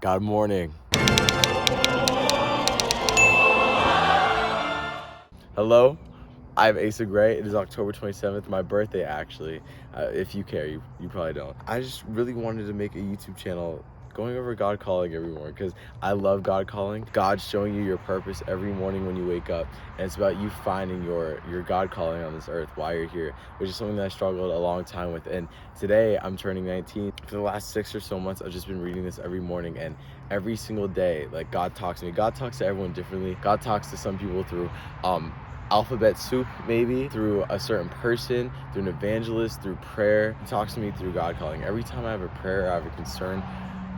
God morning. Hello, I'm Asa Gray. It is October 27th, my birthday actually. If you care, you probably don't. I just really wanted to make a YouTube channel going over God calling every morning because I love God calling. God showing you your purpose every morning when you wake up. And it's about you finding your God calling on this earth while you're here, which is something that I struggled a long time with. And today I'm turning 19. For the last 6 or so months, I've just been reading this every morning, and every single day, like, God talks to me. God talks to everyone differently. God talks to some people through alphabet soup, maybe through a certain person, through an evangelist, through prayer. He talks to me through God calling. Every time I have a prayer, or I have a concern,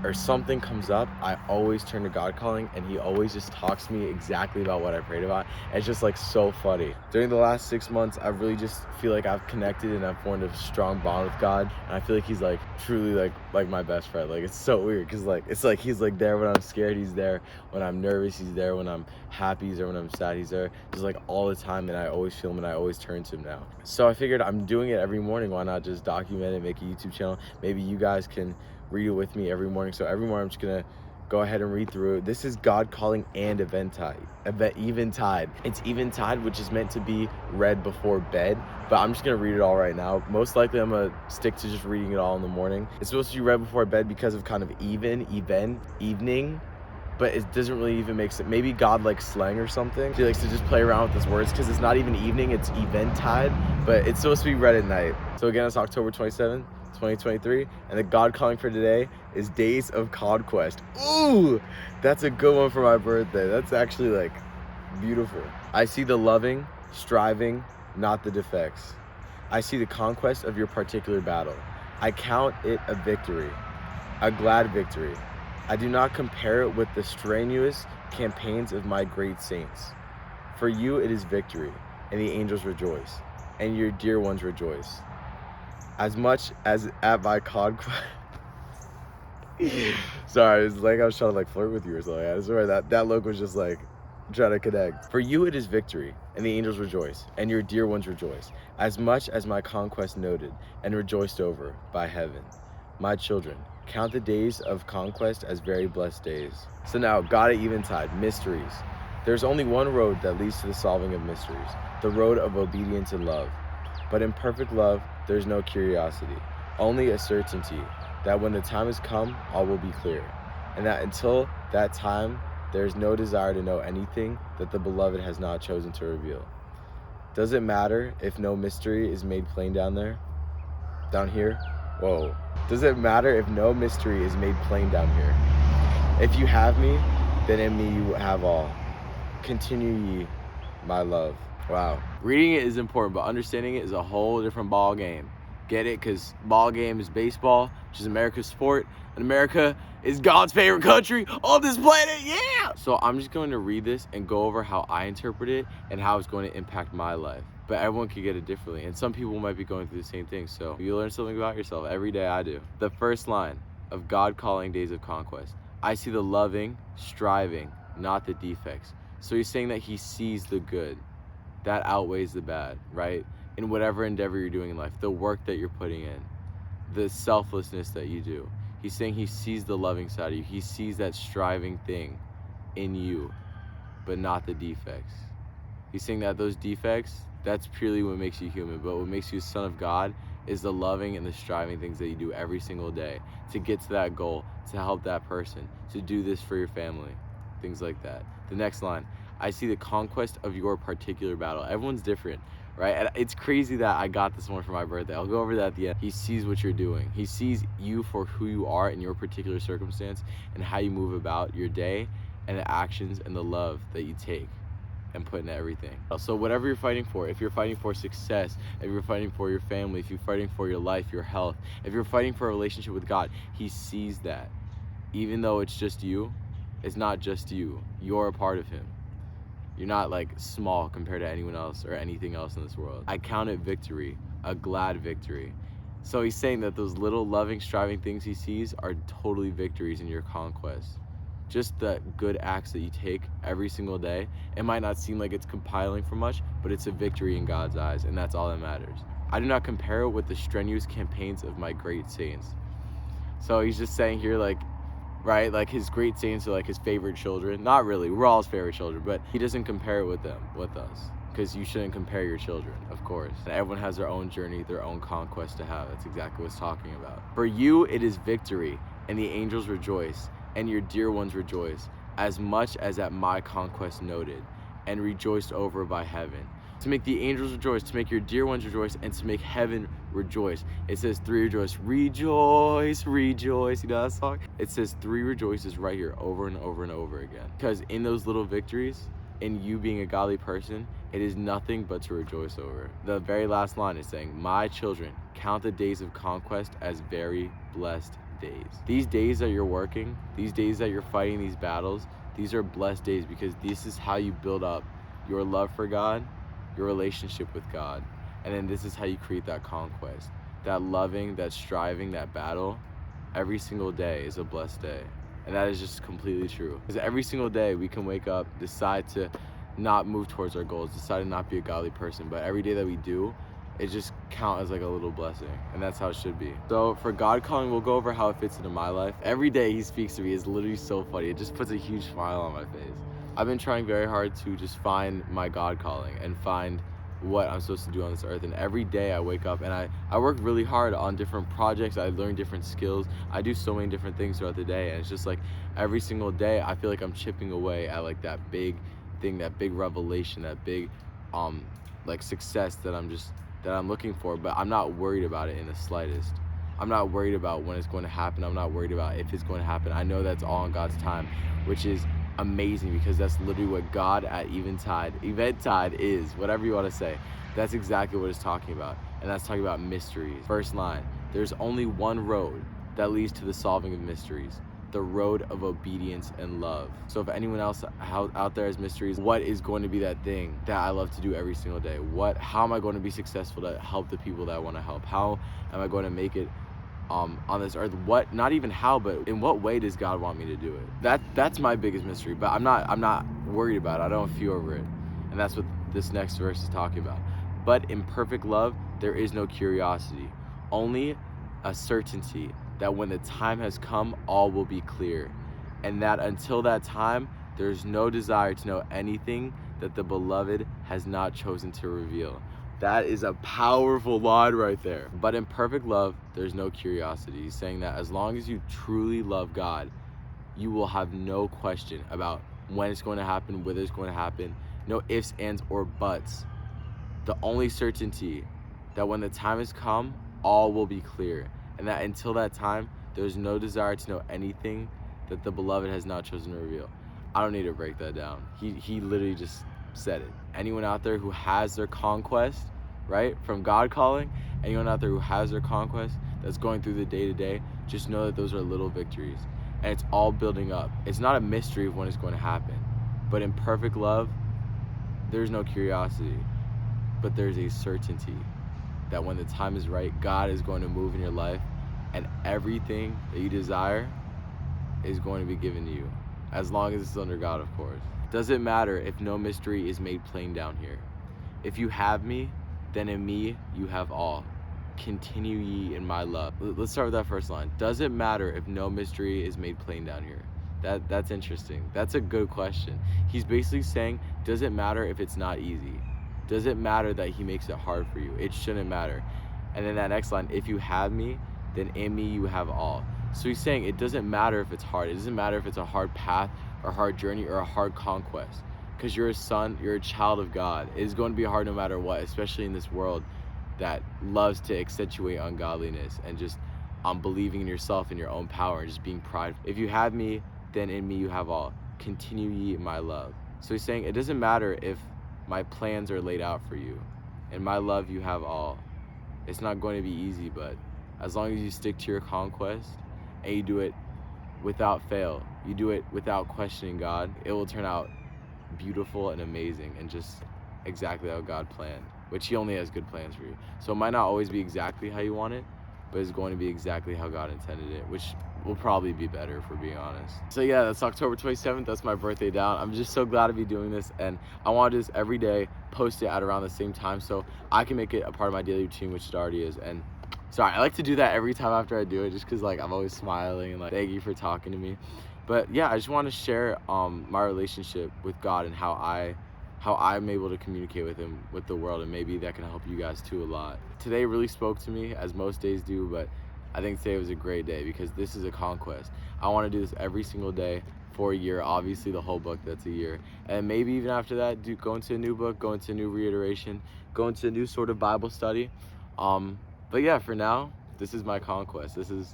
or something comes up, I always turn to God calling, and he always just talks to me exactly about what I prayed about. And it's just like so funny. During the last 6 months, I really just feel like I've connected and I've formed a strong bond with God. And I feel like he's like truly like my best friend. Like, it's so weird because it's like he's like there when I'm scared, he's there when I'm nervous, he's there when I'm happy, he's there when I'm sad, he's there just like all the time. And I always feel him and I always turn to him now. So I figured I'm doing it every morning. Why not just document it, make a YouTube channel? Maybe you guys can read it with me every morning. So every morning I'm just gonna go ahead and read through it. This is God calling and Eventide. It's Eventide, which is meant to be read before bed, but I'm just gonna read it all right now. Most likely I'm gonna stick to just reading it all in the morning. It's supposed to be read before bed because of kind of evening, but it doesn't really even make sense. Maybe God likes slang or something. He likes to just play around with his words because it's not even evening, it's Eventide, but it's supposed to be read at night. So again, it's October 27th, 2023, and the God calling for today is Days of Conquest. Ooh, that's a good one for my birthday. That's actually like beautiful. I see the loving, striving, not the defects. I see the conquest of your particular battle. I count it a victory, a glad victory. I do not compare it with the strenuous campaigns of my great saints. For you it is victory, and the angels rejoice, and your dear ones rejoice. As much as at my conquest. Sorry, it's like I was trying to like flirt with you or something. I swear that look was just like trying to connect. For you it is victory, and the angels rejoice, and your dear ones rejoice. As much as my conquest noted and rejoiced over by heaven. My children, count the days of conquest as very blessed days. So now, God at Eventide, mysteries. There's only one road that leads to the solving of mysteries, the road of obedience and love. But in perfect love, there's no curiosity, only a certainty that when the time has come, all will be clear, and that until that time, there's no desire to know anything that the beloved has not chosen to reveal. Does it matter if no mystery is made plain down there? Down here? Whoa. Does it matter if no mystery is made plain down here? If you have me, then in me you have all. Continue ye, my love. Wow. Reading it is important, but understanding it is a whole different ball game. Get it? Because ball game is baseball, which is America's sport, and America is God's favorite country on this planet. Yeah! So I'm just going to read this and go over how I interpret it and how it's going to impact my life. But everyone can get it differently, and some people might be going through the same thing. So you learn something about yourself every day. I do. The first line of God calling Days of Conquest. I see the loving, striving, not the defects. So he's saying that he sees the good. That outweighs the bad, right? In whatever endeavor you're doing in life, the work that you're putting in, the selflessness that you do. He's saying he sees the loving side of you. He sees that striving thing in you, but not the defects. He's saying that those defects, that's purely what makes you human, but what makes you a son of God is the loving and the striving things that you do every single day to get to that goal, to help that person, to do this for your family, things like that. The next line, I see the conquest of your particular battle. Everyone's different, right? And it's crazy that I got this one for my birthday. I'll go over that at the end. He sees what you're doing. He sees you for who you are in your particular circumstance and how you move about your day and the actions and the love that you take and put into everything. So whatever you're fighting for, if you're fighting for success, if you're fighting for your family, if you're fighting for your life, your health, if you're fighting for a relationship with God, he sees that. Even though it's just you, it's not just you. You're a part of him. You're not like small compared to anyone else or anything else in this world. I count it victory, a glad victory. So he's saying that those little loving, striving things he sees are totally victories in your conquest. Just the good acts that you take every single day. It might not seem like it's compiling for much, but it's a victory in God's eyes, and that's all that matters. I do not compare it with the strenuous campaigns of my great saints. So he's just saying here, like, right? Like his great saints are like his favorite children. Not really, we're all his favorite children, but he doesn't compare it with us. Because you shouldn't compare your children, of course. And everyone has their own journey, their own conquest to have. That's exactly what it's talking about. For you, it is victory, and the angels rejoice, and your dear ones rejoice, as much as at my conquest noted, and rejoiced over by heaven. To make the angels rejoice, to make your dear ones rejoice, and to make heaven rejoice. It says three rejoice. Rejoice, rejoice. You know that song? It says three rejoices right here over and over and over again. Because in those little victories, in you being a godly person, it is nothing but to rejoice over. The very last line is saying, my children, count the days of conquest as very blessed days. These days that you're working, these days that you're fighting these battles, these are blessed days, because this is how you build up your love for God, your relationship with God, and then this is how you create that conquest. That loving, that striving, that battle, every single day is a blessed day. And that is just completely true. Because every single day we can wake up, decide to not move towards our goals, decide to not be a godly person. But every day that we do, it just count as like a little blessing. And that's how it should be. So for God calling, we'll go over how it fits into my life. Every day he speaks to me is literally so funny. It just puts a huge smile on my face. I've been trying very hard to just find my God calling and find what I'm supposed to do on this earth. And every day I wake up and I work really hard on different projects. I learn different skills. I do so many different things throughout the day, and it's just like every single day I feel like I'm chipping away at like that big thing, that big revelation, that big like success that I'm looking for. But I'm not worried about it in the slightest. I'm not worried about when it's going to happen. I'm not worried about if it's going to happen. I know that's all in God's time, which is amazing, because that's literally what God at Eventide is, whatever you want to say. That's exactly what it's talking about. And that's talking about mysteries. First line, there's only one road that leads to the solving of mysteries, the road of obedience and love. So if anyone else out there has mysteries, what is going to be that thing that I love to do every single day? How am I going to be successful to help the people that I want to help? How am I going to make it on this earth? What, not even how, but in what way does God want me to do it? That's my biggest mystery, but I'm not worried about it. I don't feel over it. And that's what this next verse is talking about. But in perfect love, there is no curiosity, only a certainty that when the time has come, all will be clear. And that until that time, there's no desire to know anything that the beloved has not chosen to reveal. That is a powerful line right there. But in perfect love, there's no curiosity. He's saying that as long as you truly love God, you will have no question about when it's going to happen, whether it's going to happen, no ifs, ands, or buts. The only certainty that when the time has come, all will be clear. And that until that time, there's no desire to know anything that the beloved has not chosen to reveal. I don't need to break that down. He literally just said it. Anyone out there who has their conquest, right, from God calling, anyone out there who has their conquest that's going through the day-to-day, just know that those are little victories. And it's all building up. It's not a mystery of when it's going to happen. But in perfect love, there's no curiosity, but there's a certainty that when the time is right, God is going to move in your life, and everything that you desire is going to be given to you, as long as it's under God, of course. Doesn't matter if no mystery is made plain down here. If you have me, then in me you have all. Continue ye in my love. Let's start with that first line. Does it matter if no mystery is made plain down here? That's interesting. That's a good question. He's basically saying, does it matter if it's not easy? Does it matter that he makes it hard for you? It shouldn't matter. And then that next line, if you have me, then in me you have all. So he's saying it doesn't matter if it's hard. It doesn't matter if it's a hard path or a hard journey or a hard conquest, because you're a son, you're a child of God. It is going to be hard no matter what, especially in this world that loves to accentuate ungodliness and just believing in yourself and your own power and just being prideful. If you have me, then in me you have all. Continue ye in my love. So he's saying it doesn't matter if my plans are laid out for you. In my love you have all. It's not going to be easy, but as long as you stick to your conquest and you do it without fail, you do it without questioning God, it will turn out beautiful and amazing and just exactly how God planned, which he only has good plans for you. So it might not always be exactly how you want it, but it's going to be exactly how God intended it, which will probably be better, for being honest. So yeah, that's October 27th. That's my birthday down. I'm just so glad to be doing this, and I want to do this every day, post it at around the same time so I can make it a part of my daily routine, which it already is. And Sorry, I like to do that every time after I do it, just because like I'm always smiling and like thank you for talking to me. But yeah, I just want to share my relationship with God and how I'm able to communicate with him with the world, and maybe that can help you guys too a lot. Today really spoke to me, as most days do, but I think today was a great day because this is a conquest. I want to do this every single day for a year. Obviously the whole book, that's a year, and maybe even after that go into a new book, go into a new reiteration, go into a new sort of Bible study. But yeah, for now, this is my conquest. This is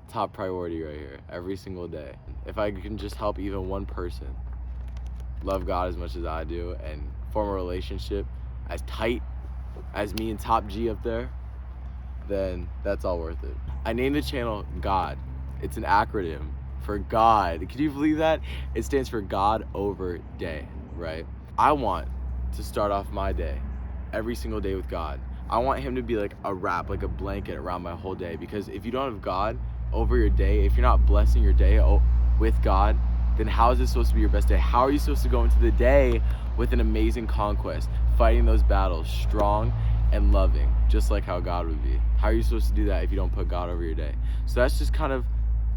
top priority right here, every single day. If I can just help even one person love God as much as I do and form a relationship as tight as me and Top G up there, then that's all worth it. I named the channel God. It's an acronym for God. Can you believe that? It stands for God over day, right? I want to start off my day, every single day, with God. I want him to be like a wrap, like a blanket around my whole day, because if you don't have God over your day, if you're not blessing your day with God, then how is it supposed to be your best day? How are you supposed to go into the day with an amazing conquest, fighting those battles strong and loving, just like how God would be? How are you supposed to do that if you don't put God over your day? So that's just kind of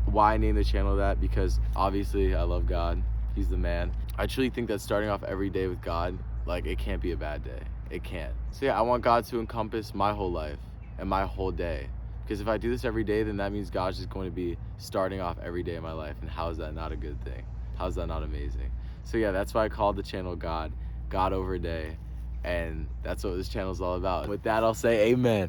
why I named the channel that, because obviously I love God. He's the man. I truly think that starting off every day with God, like, it can't be a bad day. It can't. So yeah, I want God to encompass my whole life and my whole day. Because if I do this every day, then that means God's just going to be starting off every day of my life. And how is that not a good thing? How is that not amazing? So yeah, that's why I called the channel God over day. And that's what this channel is all about. With that, I'll say amen.